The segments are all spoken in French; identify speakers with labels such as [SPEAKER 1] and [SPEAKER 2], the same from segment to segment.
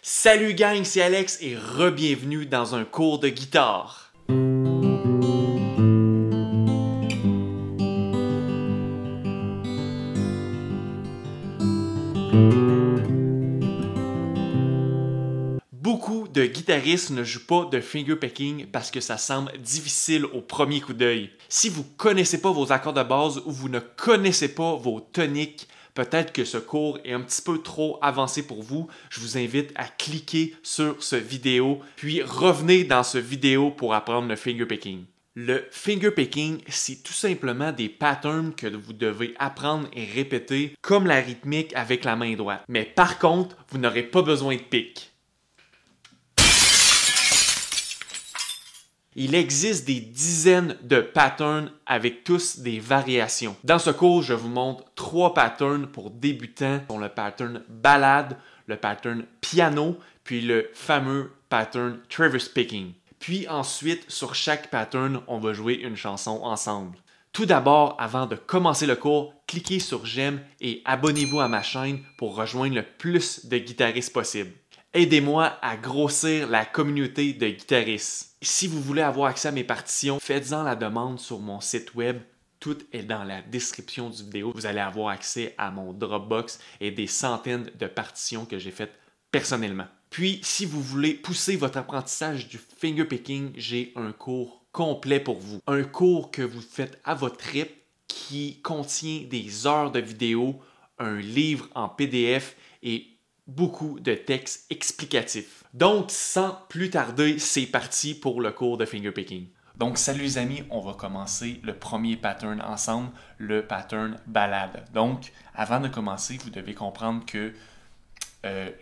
[SPEAKER 1] Salut gang, c'est Alex et re-bienvenue dans un cours de guitare. Beaucoup de guitaristes ne jouent pas de fingerpicking parce que ça semble difficile au premier coup d'œil. Si vous ne connaissez pas vos accords de base ou vous ne connaissez pas vos toniques, peut-être que ce cours est un petit peu trop avancé pour vous. Je vous invite à cliquer sur ce vidéo, puis revenez dans ce vidéo pour apprendre le fingerpicking. Le fingerpicking, c'est tout simplement des patterns que vous devez apprendre et répéter comme la rythmique avec la main droite. Mais par contre, vous n'aurez pas besoin de pic. Il existe des dizaines de patterns avec tous des variations. Dans ce cours, je vous montre 3 patterns pour débutants, dont le pattern ballade, le pattern piano, puis le fameux pattern Traverse Picking. Puis ensuite, sur chaque pattern, on va jouer une chanson ensemble. Tout d'abord, avant de commencer le cours, cliquez sur j'aime et abonnez-vous à ma chaîne pour rejoindre le plus de guitaristes possible. Aidez-moi à grossir la communauté de guitaristes. Si vous voulez avoir accès à mes partitions, faites-en la demande sur mon site web. Tout est dans la description du vidéo. Vous allez avoir accès à mon Dropbox et des centaines de partitions que j'ai faites personnellement. Puis, si vous voulez pousser votre apprentissage du fingerpicking, j'ai un cours complet pour vous. Un cours que vous faites à votre rythme qui contient des heures de vidéos, un livre en PDF et beaucoup de textes explicatifs. Donc, sans plus tarder, c'est parti pour le cours de fingerpicking. Donc, salut les amis, on va commencer le premier pattern ensemble, le pattern ballade. Donc, avant de commencer, vous devez comprendre que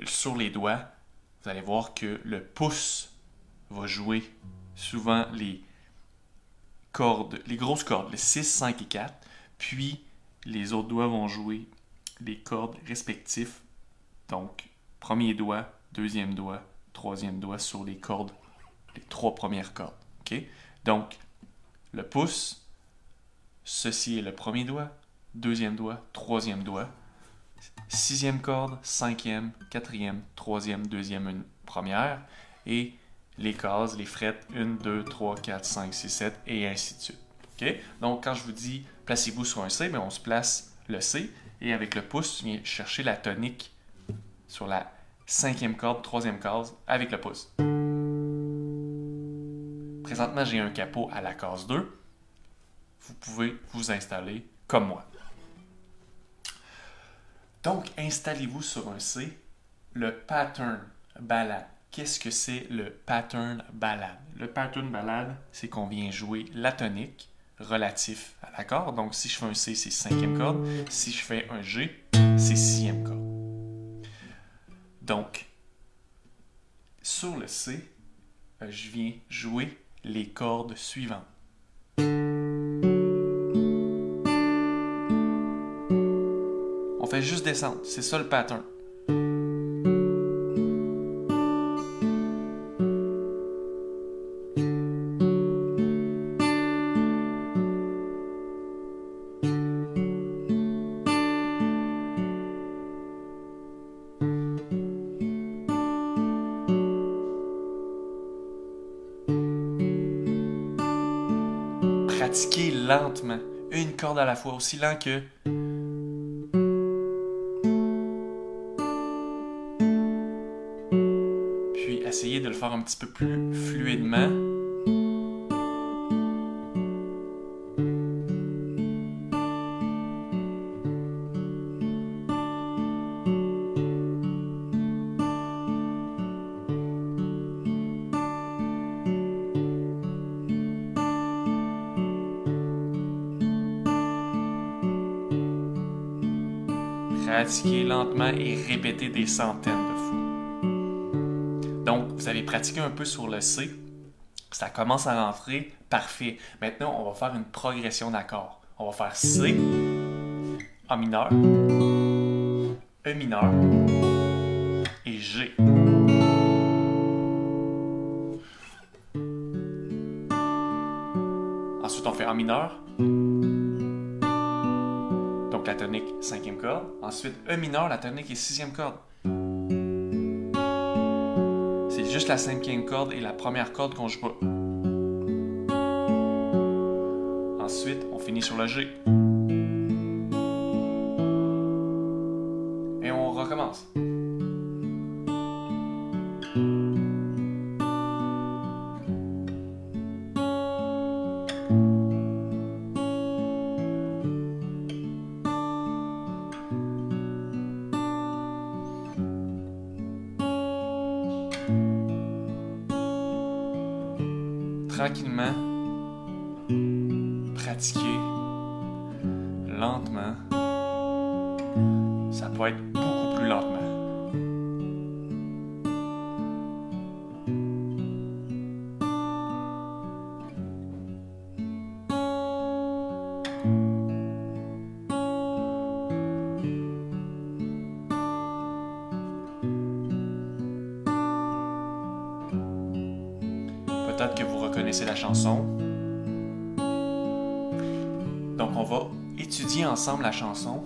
[SPEAKER 1] sur les doigts, vous allez voir que le pouce va jouer souvent les cordes, les grosses cordes, les 6, 5 et 4, puis les autres doigts vont jouer les cordes respectifs. Donc, premier doigt, deuxième doigt, troisième doigt sur les cordes, les 3 premières cordes. Okay? Donc, le pouce, ceci est le premier doigt, deuxième doigt, troisième doigt, sixième corde, cinquième, quatrième, troisième, deuxième, une première, et les cases, les frettes, 1, 2, 3, 4, 5, 6, 7, et ainsi de suite. Okay? Donc, quand je vous dis placez-vous sur un C, bien, on se place le C, et avec le pouce, on vient chercher la tonique sur la 5e corde, 3e case, avec le pouce. Présentement, j'ai un capot à la case 2. Vous pouvez vous installer comme moi. Donc, installez-vous sur un C. Le pattern ballade. Qu'est-ce que c'est le pattern ballade? Le pattern ballade, c'est qu'on vient jouer la tonique relatif à l'accord. Donc, si je fais un C, c'est 5e corde. Si je fais un G, c'est 6e corde. Donc, sur le C, je viens jouer les cordes suivantes. On fait juste descendre, c'est ça le pattern. Pratiquez lentement, une corde à la fois, aussi lent que... Puis essayez de le faire un petit peu plus fluidement. Pratiquez lentement et répétez des centaines de fois. Donc, vous avez pratiqué un peu sur le C. Ça commence à rentrer. Parfait. Maintenant, on va faire une progression d'accords. On va faire C, A mineur, E mineur et G. Ensuite, on fait A mineur. Donc la tonique 5e corde. Ensuite, E mineur, la tonique est 6e corde. juste la cinquième corde et la première corde qu'on joue pas. Ensuite, on finit sur le G. Et on recommence. Tranquillement, pratiquer lentement. Ça peut être beaucoup plus lentement. Peut-être que vous reconnaissez la chanson. Donc on va étudier ensemble la chanson.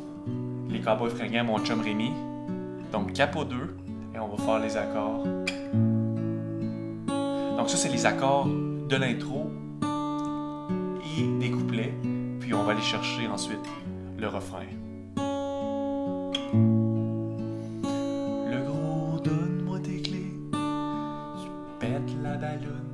[SPEAKER 1] Les Cowboys fringants, mon chum Rémi. Donc capo 2 et on va faire les accords. Donc ça c'est les accords de l'intro et des couplets. Puis on va aller chercher ensuite le refrain. Le gros donne-moi tes clés. Tu pètes la balloune.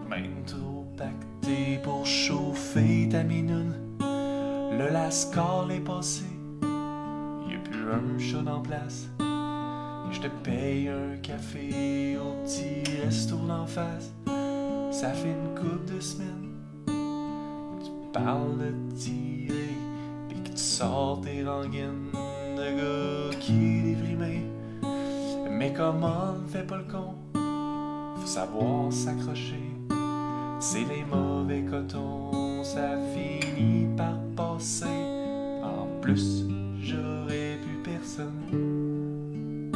[SPEAKER 1] Même trop pacté pour chauffer ta minoune. Le lascar est passé, y'a plus un chat en place. Et je te paye un café au petit resto d'en face. Ça fait une couple de semaines tu parles de tirer, pis que tu sors tes rengaines de gars qui est déprimé. Mais comment fais pas le con, faut savoir s'accrocher. C'est les mauvais cotons, ça finit par passer. En plus, j'aurais pu personne.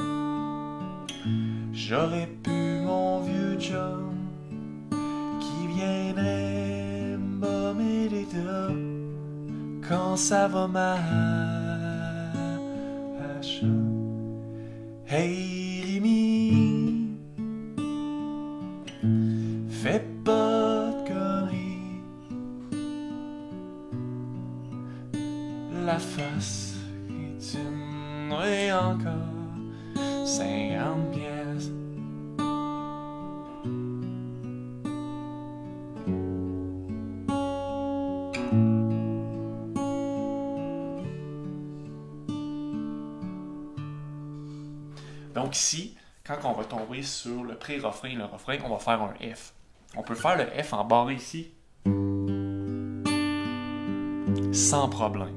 [SPEAKER 1] J'aurais pu mon vieux chum qui viendrait m'aimer l'état quand ça va mal. Hey Rémi, fais pas de conneries. La face et tu m'aurais encore 50 pièces. Donc ici, quand on va tomber sur le pré-refrain et le refrain, on va faire un F. On peut faire le F en barré ici, sans problème.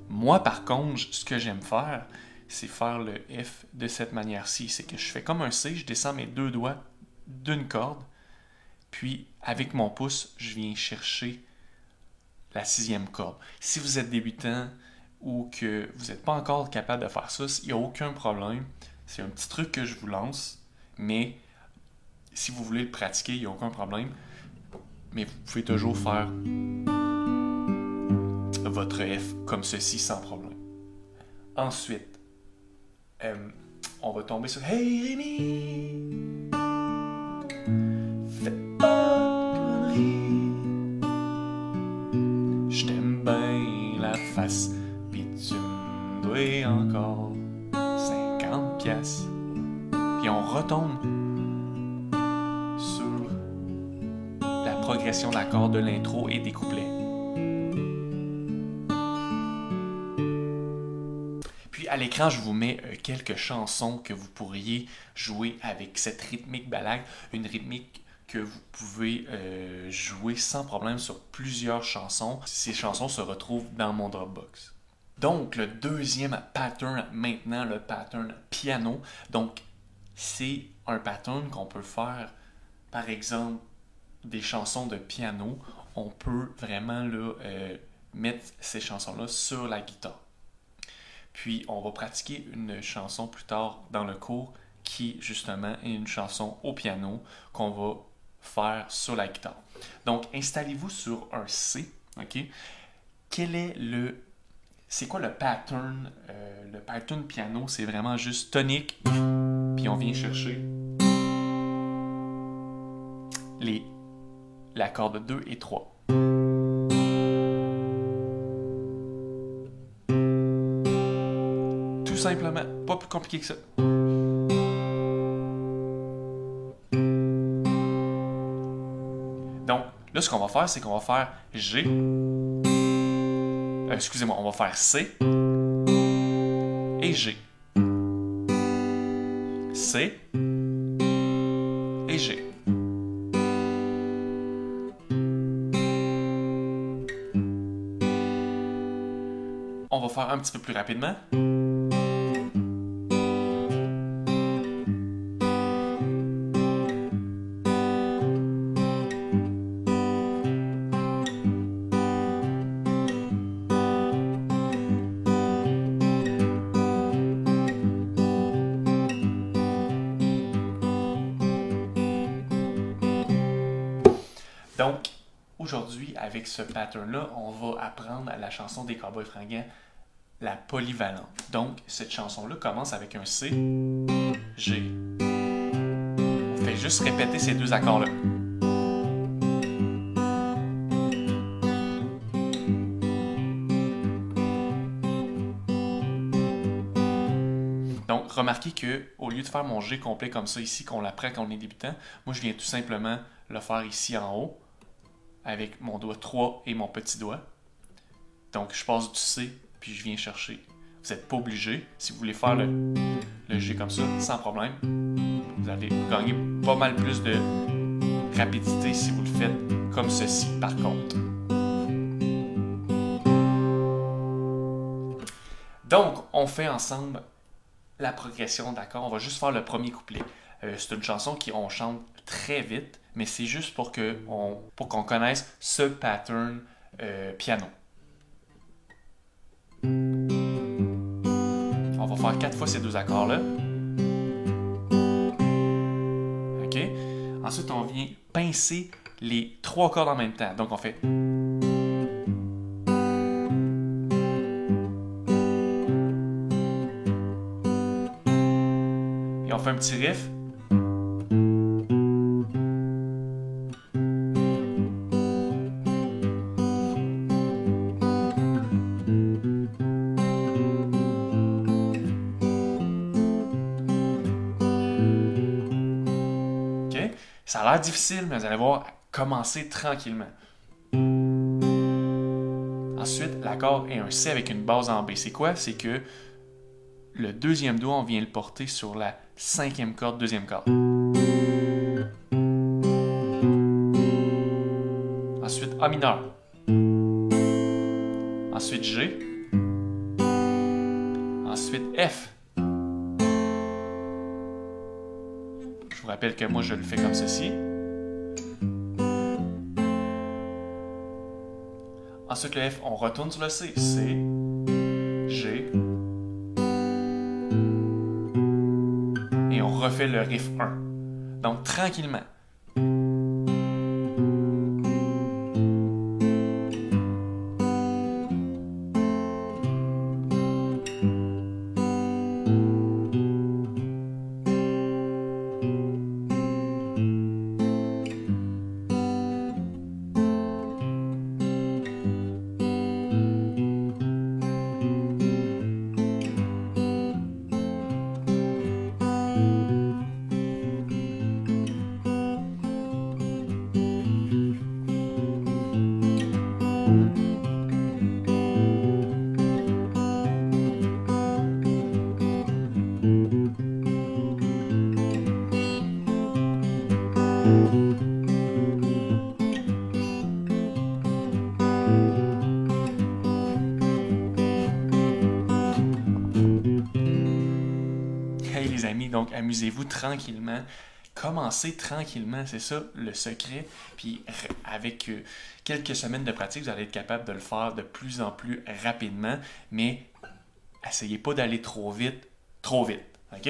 [SPEAKER 1] Moi, par contre, ce que j'aime faire, c'est faire le F de cette manière-ci. C'est que je fais comme un C, je descends mes deux doigts d'une corde, puis avec mon pouce, je viens chercher la sixième corde. Si vous êtes débutant ou que vous n'êtes pas encore capable de faire ça, il n'y a aucun problème. C'est un petit truc que je vous lance, mais si vous voulez le pratiquer, il n'y a aucun problème. Mais vous pouvez toujours faire votre F comme ceci sans problème. Ensuite, on va tomber sur Hey Rémi, fais pas de conneries. Je t'aime bien la face, pis tu me dois encore 50 piastres. Puis on retombe sur la progression d'accords de l'intro et des couplets. Puis à l'écran, je vous mets quelques chansons que vous pourriez jouer avec cette rythmique balade, une rythmique que vous pouvez jouer sans problème sur plusieurs chansons. Ces chansons se retrouvent dans mon Dropbox. Donc, le deuxième pattern maintenant, le pattern piano. Donc, c'est un pattern qu'on peut faire, par exemple, des chansons de piano. On peut vraiment là, mettre ces chansons-là sur la guitare. Puis, on va pratiquer une chanson plus tard dans le cours qui, justement, est une chanson au piano qu'on va faire sur la guitare. Donc, installez-vous sur un C, ok? C'est quoi le pattern? Le pattern piano, c'est vraiment juste tonique, puis on vient chercher la corde 2 et 3. Tout simplement, pas plus compliqué que ça. Donc, là, ce qu'on va faire, c'est qu'on va faire G. Excusez-moi, on va faire C et G. C et G. On va faire un petit peu plus rapidement. Donc, aujourd'hui, avec ce pattern-là, on va apprendre la chanson des Cowboys fringants, la polyvalente. Donc, cette chanson-là commence avec un C, G. On fait juste répéter ces deux accords-là. Donc, remarquez qu'au lieu de faire mon G complet comme ça ici, qu'on l'apprend quand on est débutant, moi, je viens tout simplement le faire ici en haut, avec mon doigt 3 et mon petit doigt. Donc, je passe du C, puis je viens chercher. Vous n'êtes pas obligé. Si vous voulez faire le G comme ça, sans problème, vous allez gagner pas mal plus de rapidité si vous le faites comme ceci, par contre. Donc, on fait ensemble la progression d'accords. On va juste faire le premier couplet. C'est une chanson qu'on chante très vite, mais c'est juste pour qu'on connaisse ce pattern piano. On va faire 4 fois ces deux accords-là. OK? Ensuite, on vient pincer les 3 cordes en même temps. Donc, on fait... Et on fait un petit riff. Ça a l'air difficile, mais vous allez voir, commencer tranquillement. Ensuite, l'accord est un C avec une base en B. C'est quoi? C'est que le deuxième doigt, on vient le porter sur la 5e corde, 2e corde. Ensuite, A mineur. Ensuite, G. Ensuite, F. Je vous rappelle que moi, je le fais comme ceci. Ensuite, le F, on retourne sur le C. C, G. Et on refait le riff 1. Donc, tranquillement. Hey les amis, donc amusez-vous tranquillement. Commencez tranquillement, c'est ça le secret. Puis avec quelques semaines de pratique, vous allez être capable de le faire de plus en plus rapidement. Mais essayez pas d'aller trop vite, ok?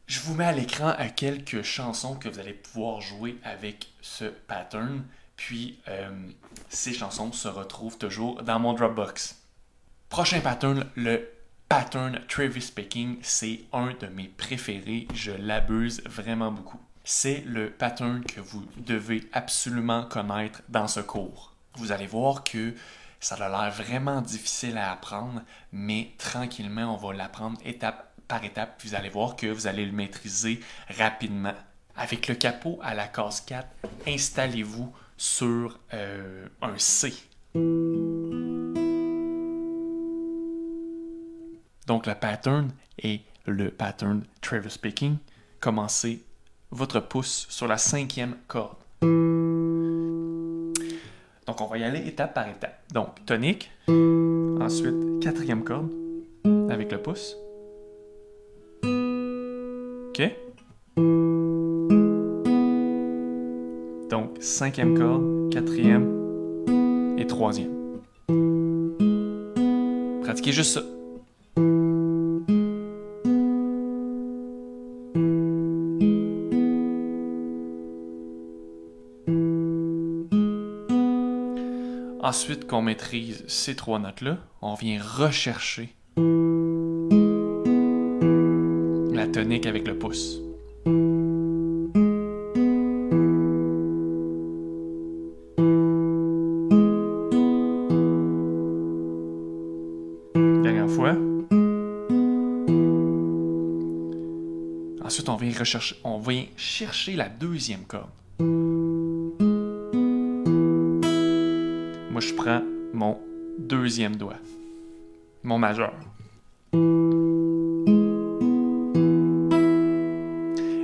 [SPEAKER 1] Je vous mets à l'écran quelques chansons que vous allez pouvoir jouer avec ce pattern. Puis ces chansons se retrouvent toujours dans mon Dropbox. Prochain pattern, le pattern Travis Picking, c'est un de mes préférés. Je l'abuse vraiment beaucoup. c'est le pattern que vous devez absolument connaître dans ce cours. Vous allez voir que ça a l'air vraiment difficile à apprendre, mais tranquillement, on va l'apprendre étape par étape. Vous allez voir que vous allez le maîtriser rapidement. Avec le capot à la case 4, installez-vous sur un C. Donc, le pattern est le pattern Travis Picking. Commencez votre pouce sur la 5e corde. Donc, on va y aller étape par étape. Donc, tonique. Ensuite, 4e corde avec le pouce. OK? Donc, 5e corde, 4e et 3e. Pratiquez juste ça. Ensuite qu'on maîtrise ces 3 notes-là, on vient rechercher la tonique avec le pouce. Dernière fois. Ensuite, on vient chercher la 2e corde. Moi, je prends mon 2e doigt, mon majeur.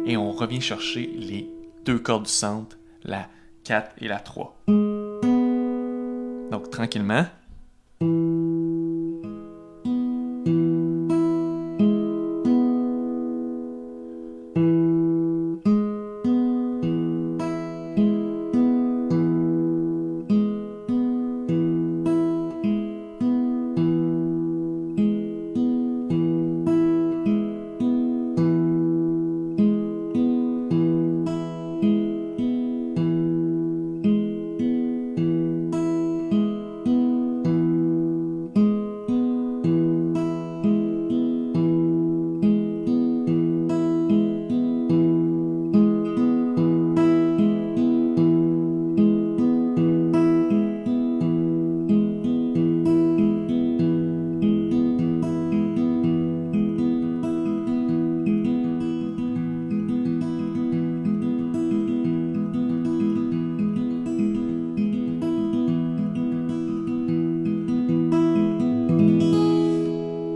[SPEAKER 1] Et on revient chercher les 2 cordes du centre, la 4 et la 3. Donc, tranquillement.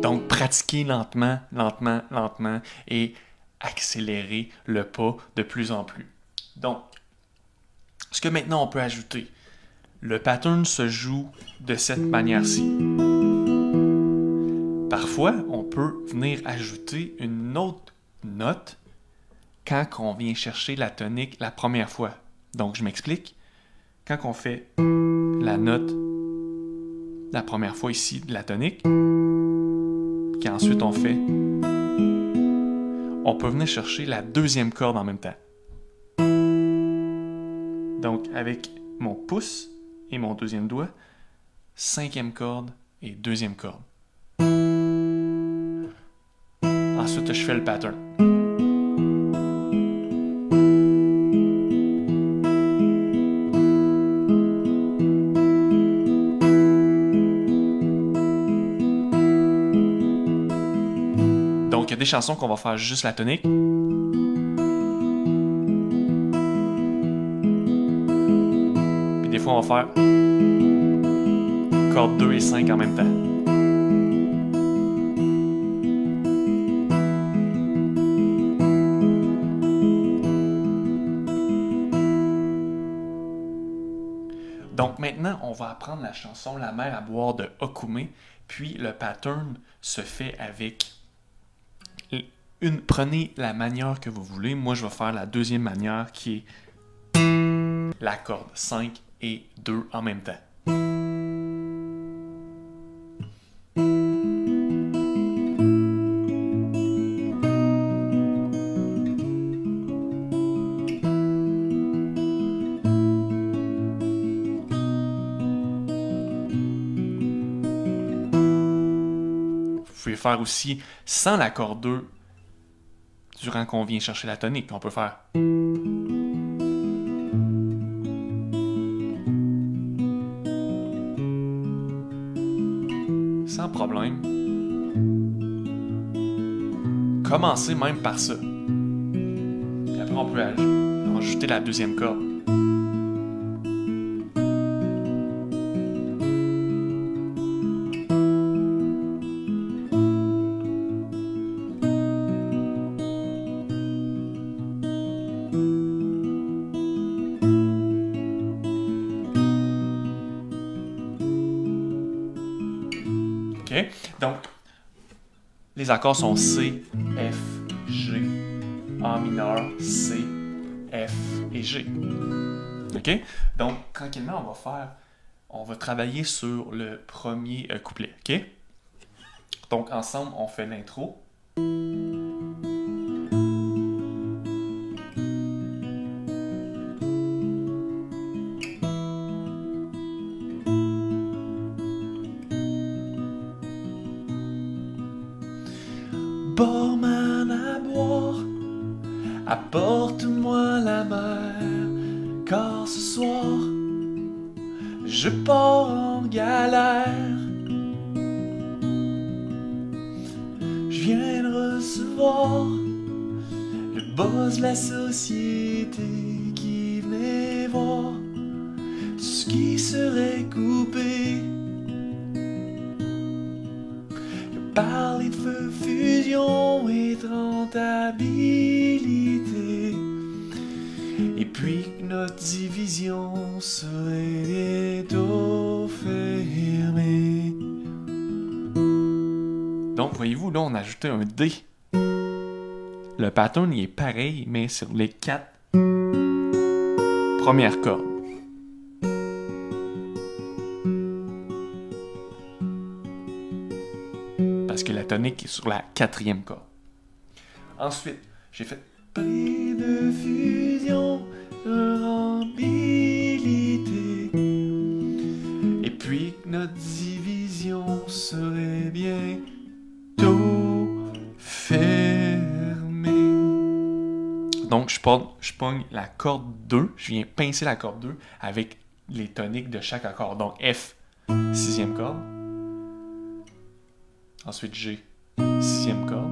[SPEAKER 1] Donc, pratiquez lentement, lentement, lentement et accélérez le pas de plus en plus. Donc, ce que maintenant on peut ajouter, le pattern se joue de cette manière-ci. Parfois, on peut venir ajouter une autre note quand on vient chercher la tonique la première fois. Donc, je m'explique. Quand on fait la note la première fois ici de la tonique, qu'ensuite on fait, on peut venir chercher la 2e corde en même temps. Donc, avec mon pouce et mon 2e doigt, 5e corde et 2e corde. Ensuite, je fais le pattern. Donc, il y a des chansons qu'on va faire juste la tonique. Puis des fois, on va faire cordes 2 et 5 en même temps. Donc maintenant, on va apprendre la chanson La mer à boire de Okume, puis le pattern se fait avec prenez la manière que vous voulez. Moi, je vais faire la 2e manière qui est la corde 5 et 2 en même temps. Vous pouvez faire aussi sans la corde 2 durant qu'on vient chercher la tonique. On peut faire commencer même par ça. Puis après, on peut ajouter la deuxième corde. OK? Donc, les accords sont C, F, G, A mineur, C, F et G. OK? Donc, tranquillement, on va travailler sur le premier couplet. OK? Donc, ensemble, on fait l'intro. Barman à boire, apporte-moi la mer, car ce soir, je pars en galère. Je viens de recevoir le boss de la société qui venait voir ce qui serait coupé. Parler de feu, fusion et de rentabilité. Et puis que notre division serait bientôt fermée. Donc, voyez-vous, là, on a ajouté un D. Le pattern, il est pareil, mais sur les 4 premières cordes. Parce que la tonique est sur la 4e corde. Ensuite, j'ai fait parler de fusion, de rentabilité. Et puis que notre division serait bientôt fermée. Donc, je pogne la corde 2, je viens pincer la corde 2 avec les toniques de chaque accord. Donc, F, 6e corde. Ensuite, G, 6e corde.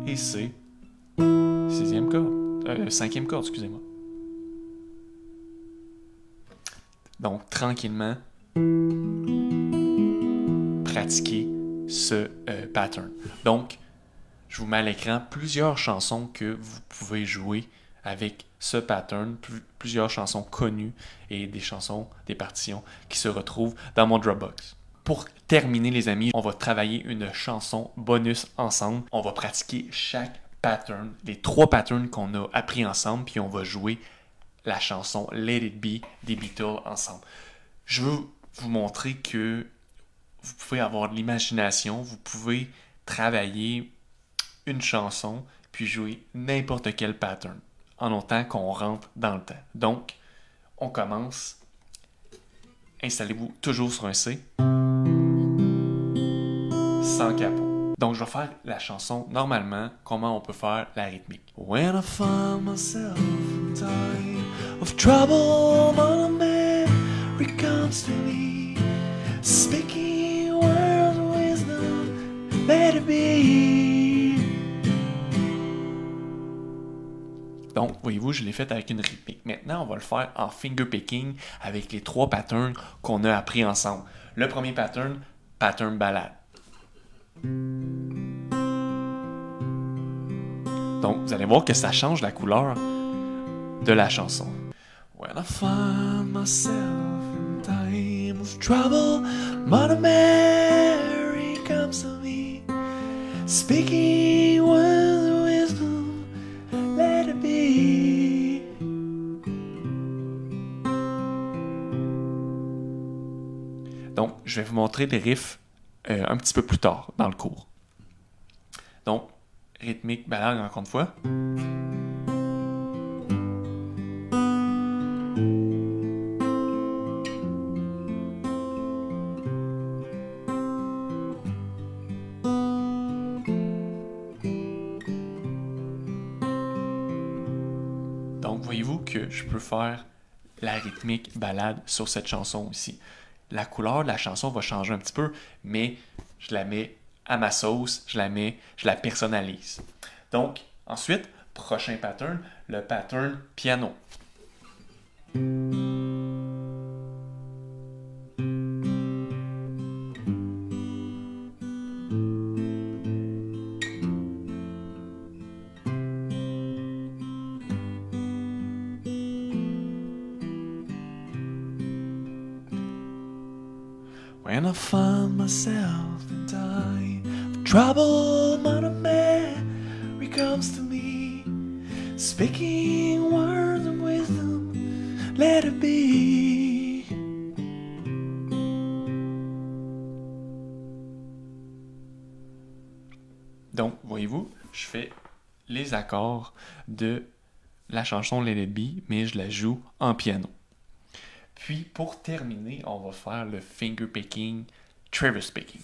[SPEAKER 1] Et C, 6e corde. 5e corde, excusez-moi. Donc, tranquillement, pratiquer ce pattern. Donc, je vous mets à l'écran plusieurs chansons que vous pouvez jouer avec ce pattern, plusieurs chansons connues et des chansons, des partitions qui se retrouvent dans mon Dropbox. Pour terminer, les amis, on va travailler une chanson bonus ensemble. On va pratiquer chaque pattern, les 3 patterns qu'on a appris ensemble, puis on va jouer la chanson Let It Be des Beatles ensemble. Je veux vous montrer que vous pouvez avoir de l'imagination, vous pouvez travailler une chanson, puis jouer n'importe quel pattern, en autant qu'on rentre dans le temps. Donc, on commence. Installez-vous toujours sur un C. Sans capot. Donc, je vais faire la chanson normalement, comment on peut faire la rythmique. When I find myself in time of trouble, Mother Mary comes to me, speaking words of wisdom, let it be. Donc, voyez-vous, je l'ai fait avec une rythmique. Maintenant, on va le faire en finger picking avec les 3 patterns qu'on a appris ensemble. Le premier pattern, pattern ballade. Donc, vous allez voir que ça change la couleur de la chanson. When I find myself in time of trouble, Mother Mary comes to me, speaking words of wisdom, let it be. Donc, je vais vous montrer des riffs un petit peu plus tard dans le cours. Donc, rythmique, ballade encore une fois. Donc, voyez-vous que je peux faire la rythmique ballade sur cette chanson aussi. La couleur de la chanson va changer un petit peu, mais je la mets à ma sauce, je la personnalise. Donc, ensuite, prochain pattern, le pattern piano. When I find myself in time of trouble, Mother Mary comes to me, speaking words of wisdom, let it be. Donc, voyez-vous, je fais les accords de la chanson Let It Be, mais je la joue en piano. Puis, pour terminer, on va faire le finger picking, Travis picking.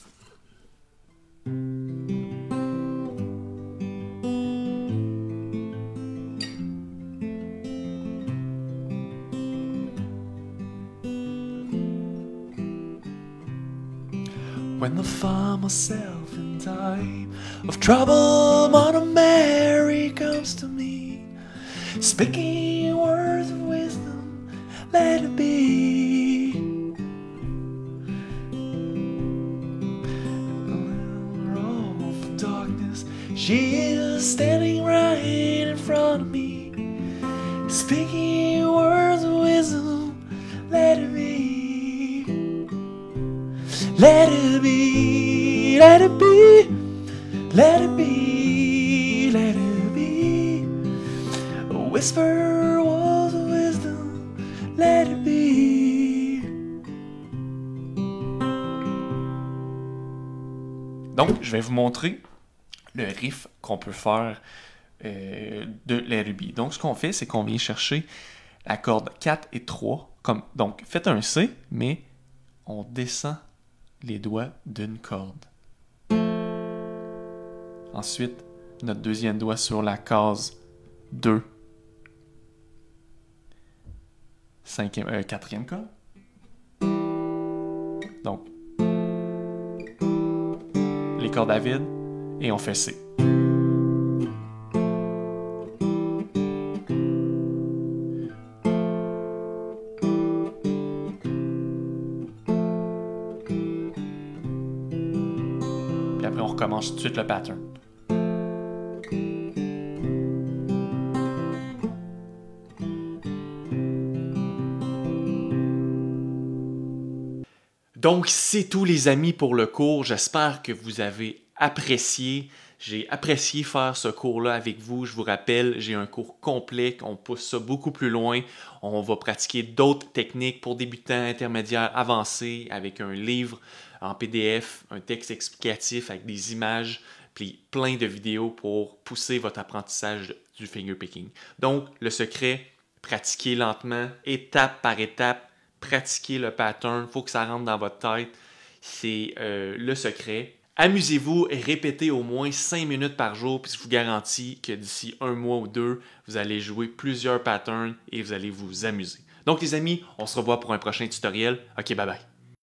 [SPEAKER 1] When I find myself in time of trouble, Mother Mary comes to me, speaking words of wisdom, let it be. In the room of darkness, she is standing right in front of me, speaking words of wisdom, let it be. Let it be, let it be, let it be, let it be. A whisper was of wisdom, let it be. Donc, je vais vous montrer le riff qu'on peut faire de Let It Be. Donc, ce qu'on fait, c'est qu'on vient chercher la corde 4 et 3. Donc, faites un C, mais on descend les doigts d'une corde. Ensuite, notre deuxième doigt sur la case 2. Quatrième corde. Donc, les cordes à vide et on fait C. Puis après, on recommence tout de suite le pattern. Donc, c'est tout les amis pour le cours. J'espère que vous avez apprécié. J'ai apprécié faire ce cours-là avec vous. Je vous rappelle, j'ai un cours complet. On pousse ça beaucoup plus loin. On va pratiquer d'autres techniques pour débutants, intermédiaires, avancés, avec un livre en PDF, un texte explicatif avec des images, puis plein de vidéos pour pousser votre apprentissage du fingerpicking. Donc, le secret, pratiquez lentement, étape par étape. Pratiquer le pattern, il faut que ça rentre dans votre tête. C'est le secret. Amusez-vous et répétez au moins 5 minutes par jour, puis je vous garantis que d'ici 1 mois ou 2, vous allez jouer plusieurs patterns et vous allez vous amuser. Donc les amis, on se revoit pour un prochain tutoriel. Ok, bye bye.